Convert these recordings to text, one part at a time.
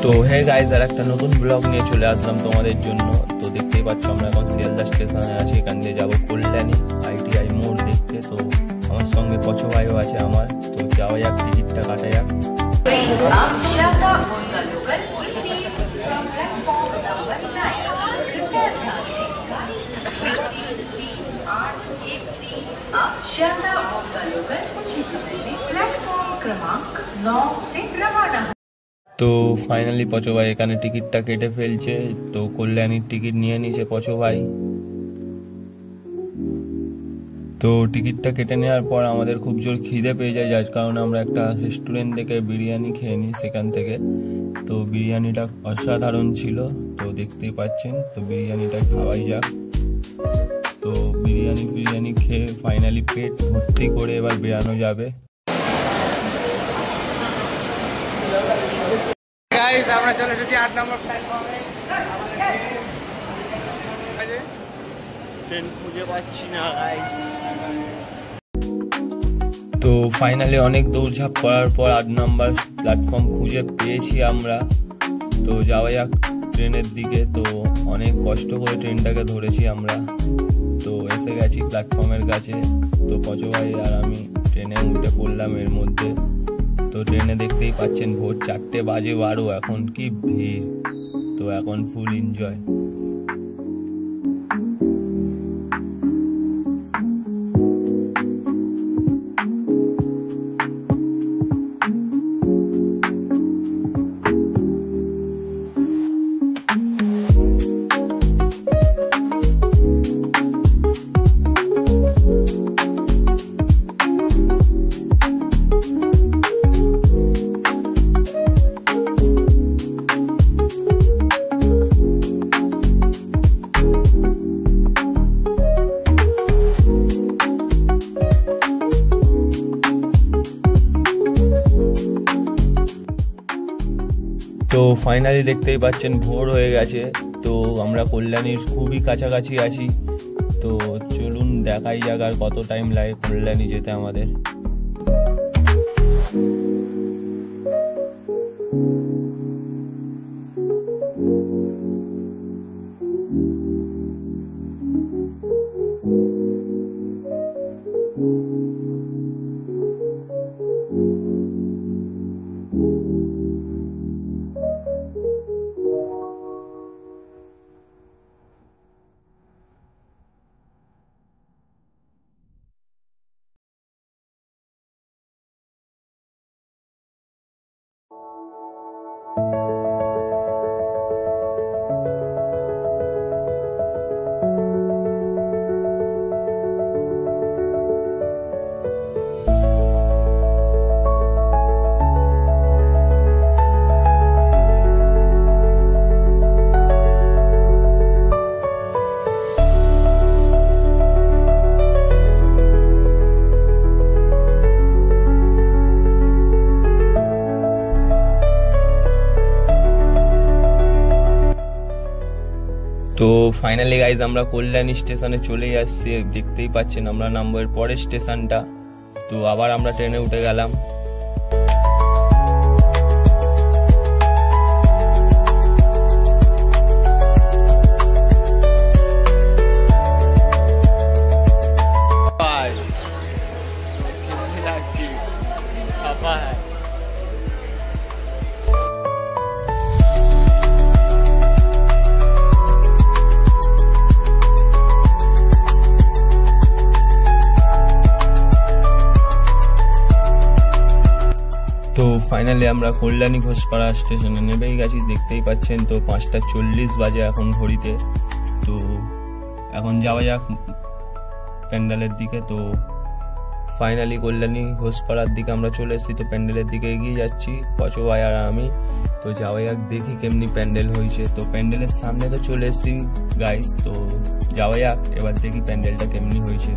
তো hey guys, আর একটা নতুন ব্লগ নিয়ে চলে আসলাম তোমাদের জন্য। তো দেখতেই পাচ্ছ আমরা এখন শিয়ালদা স্টেশনে আছি। এখান দিয়ে যাবো কল্যাণী ITI মোড় দেখতে। তো আমার সঙ্গে পছো ভাইও আছে আমার। তো যাওয়া যাক, টিকিটটা কাটা যাক। তো ফাইনালি পছো ভাই এখানে টিকিটটা কেটে ফেলছে। তো কল্যাণীর টিকিট নিয়ে নিয়েছে পছো ভাই। তো টিকিটটা কেটে নেওয়ার পর আমাদের খুব জোর খিদে পেয়ে যায়, যার কারণে আমরা একটা রেস্টুরেন্ট থেকে বিরিয়ানি খেয়ে নিই সেখান থেকে। তো বিরিয়ানিটা অসাধারণ ছিল, তো দেখতেই পাচ্ছেন। তো বিরিয়ানিটা খাওয়াই যাক। তো বিরিয়ানি খেয়ে ফাইনালি পেট ভর্তি করে এবার বেরানো যাবে। গাইস, আমরা চলে এসেছি 8 নম্বর প্ল্যাটফর্মে। ট্রেন খুঁজে পাচ্ছি না গাইস। তো ফাইনালি অনেক দৌড়ঝাঁপ করার পর 8 নম্বর প্ল্যাটফর্ম খুঁজে পেয়েছি আমরা। তো যাওয়া যাক ট্রেনের দিকে। তো অনেক কষ্ট করে ট্রেনটাকে ধরেছি আমরা। তো এসে গেছি প্ল্যাটফর্মের কাছে। তো পছো ভাই আর আমি ট্রেনে উঠে পড়লাম এর মধ্যে। তো ট্রেনে দেখতেই পাচ্ছেন ভোর 4:12 এখন কি ভিড়। তো এখন ফুল এনজয়। তো ফাইনালি দেখতেই পাচ্ছেন ভোর হয়ে গেছে। তো আমরা কল্যাণীর খুবই কাছাকাছি আছি। তো চলুন দেখাই যাক আর কত টাইম লাগে কল্যাণী যেতে আমাদের। তো ফাইনালি গাইজ আমরা কল্যাণী স্টেশনে চলেই আসছি। দেখতেই পাচ্ছেন আমরা নামবো এর পরের স্টেশনটা। তো আবার আমরা ট্রেনে উঠে গেলাম। তো ফাইনালি আমরা কল্যাণী ঘোষপাড়া স্টেশনে নেমেই গেছি, দেখতেই পাচ্ছেন। তো 5:40 বাজে এখন ঘড়িতে। তো এখন যাওয়া যাক প্যান্ডেলের দিকে। তো ফাইনালি কল্যাণী ঘোষপাড়ার দিকে আমরা চলে এসেছি। তো প্যান্ডেলের দিকে এগিয়ে যাচ্ছি পছো ভাই আর আমি। তো যাওয়া যাক, দেখি কেমনি প্যান্ডেল হয়েছে। তো প্যান্ডেলের সামনে তো চলে এসেছি গাইস। তো যাওয়া যাক, এবার দেখি প্যান্ডেলটা কেমনি হয়েছে।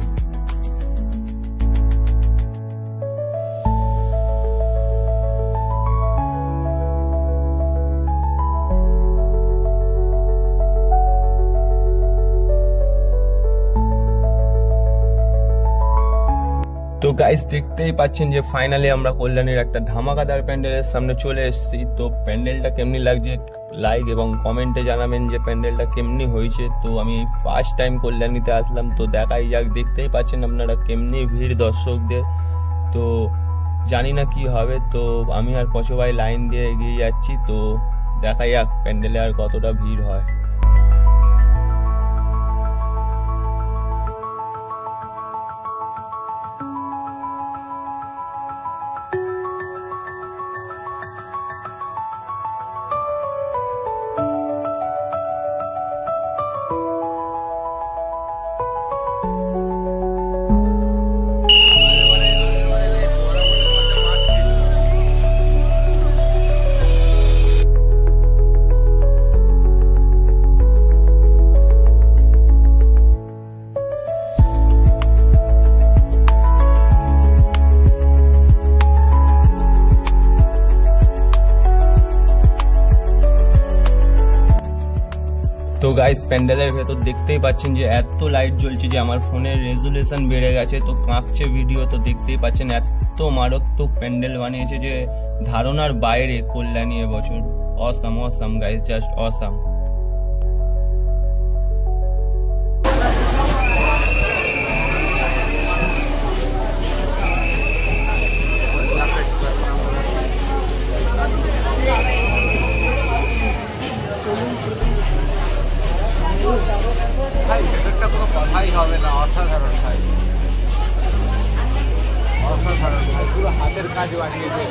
তো গাইস দেখতেই পাচ্ছেন যে ফাইনালি আমরা কল্যাণীর একটা ধামাকাদার প্যান্ডেলের সামনে চলে এসেছি। তো প্যান্ডেলটা কেমনি লাগছে লাইক এবং কমেন্টে জানাবেন যে প্যান্ডেলটা কেমনি হয়েছে। তো আমি ফার্স্ট টাইম কল্যাণীতে আসলাম, তো দেখাই যাক। দেখতেই পাচ্ছেন আপনারা কেমনি ভিড় দর্শকদের, তো জানি না কি হবে। তো আমি আর পচো ভাই লাইন দিয়ে এগিয়ে যাচ্ছি, তো দেখাই যাক প্যান্ডেলে আর কতটা ভিড় হয়। তো গাইস প্যান্ডেলের ভেতর দেখতেই পাচ্ছেন যে এত লাইট জ্বলছে যে আমার ফোনের রেজুলেশন বেড়ে গেছে, তো কাঁপছে ভিডিও। তো দেখতেই পাচ্ছেন এত মারাত্মক প্যান্ডেল বানিয়েছে যে ধারণার বাইরে কল্যাণী এবছর। Awesome awesome guys, just awesome. ভাই ভেতরটা কোনো কথাই হবে না, অসাধারণ ভাই, অসাধারণ ভাই, পুরো হাতের কাজ বানিয়েছে।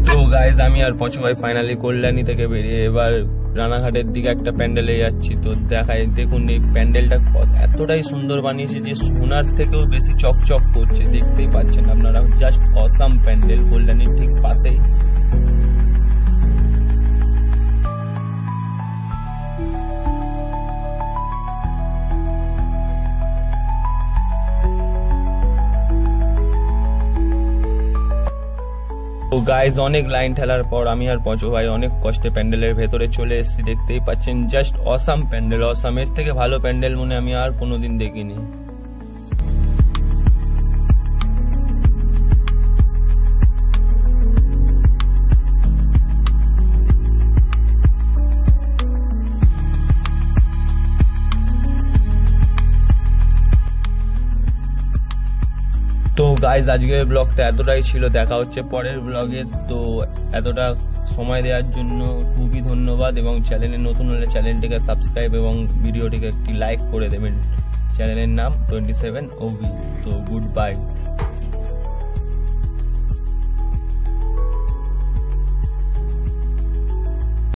তো গাইজ আমি আর পচু ভাই ফাইনালি কল্যাণী থেকে বেরিয়ে এবার রানাঘাটের দিকে একটা প্যান্ডেলে যাচ্ছি। তো দেখায় দেখুন এই প্যান্ডেলটা এতটাই সুন্দর বানিয়েছে যে সোনার থেকেও বেশি চকচক করছে। দেখতেই পাচ্ছেন আপনারা, জাস্ট অসাম প্যান্ডেল কল্যাণীর ঠিক পাশেই। তো গাইজ অনেক লাইন ঠেলার পর আমি আর পচো ভাই অনেক কষ্টে প্যান্ডেলের ভেতরে চলে এসেছি। দেখতেই পাচ্ছেন জাস্ট অসাম প্যান্ডেল, অসাম। এর থেকে ভালো প্যান্ডেল মনে আমি আর কোনোদিন দেখিনি। তো গাইজ আজকের ব্লগটা এতটাই ছিল, দেখা হচ্ছে পরের ব্লগে। তো এতটা সময় দেওয়ার জন্য খুবই ধন্যবাদ, এবং চ্যানেলে নতুন হলে চ্যানেলটিকে সাবস্ক্রাইব এবং ভিডিওটিকে একটি লাইক করে দেবেন। চ্যানেলের নাম 27 OV। তো গুড বাই।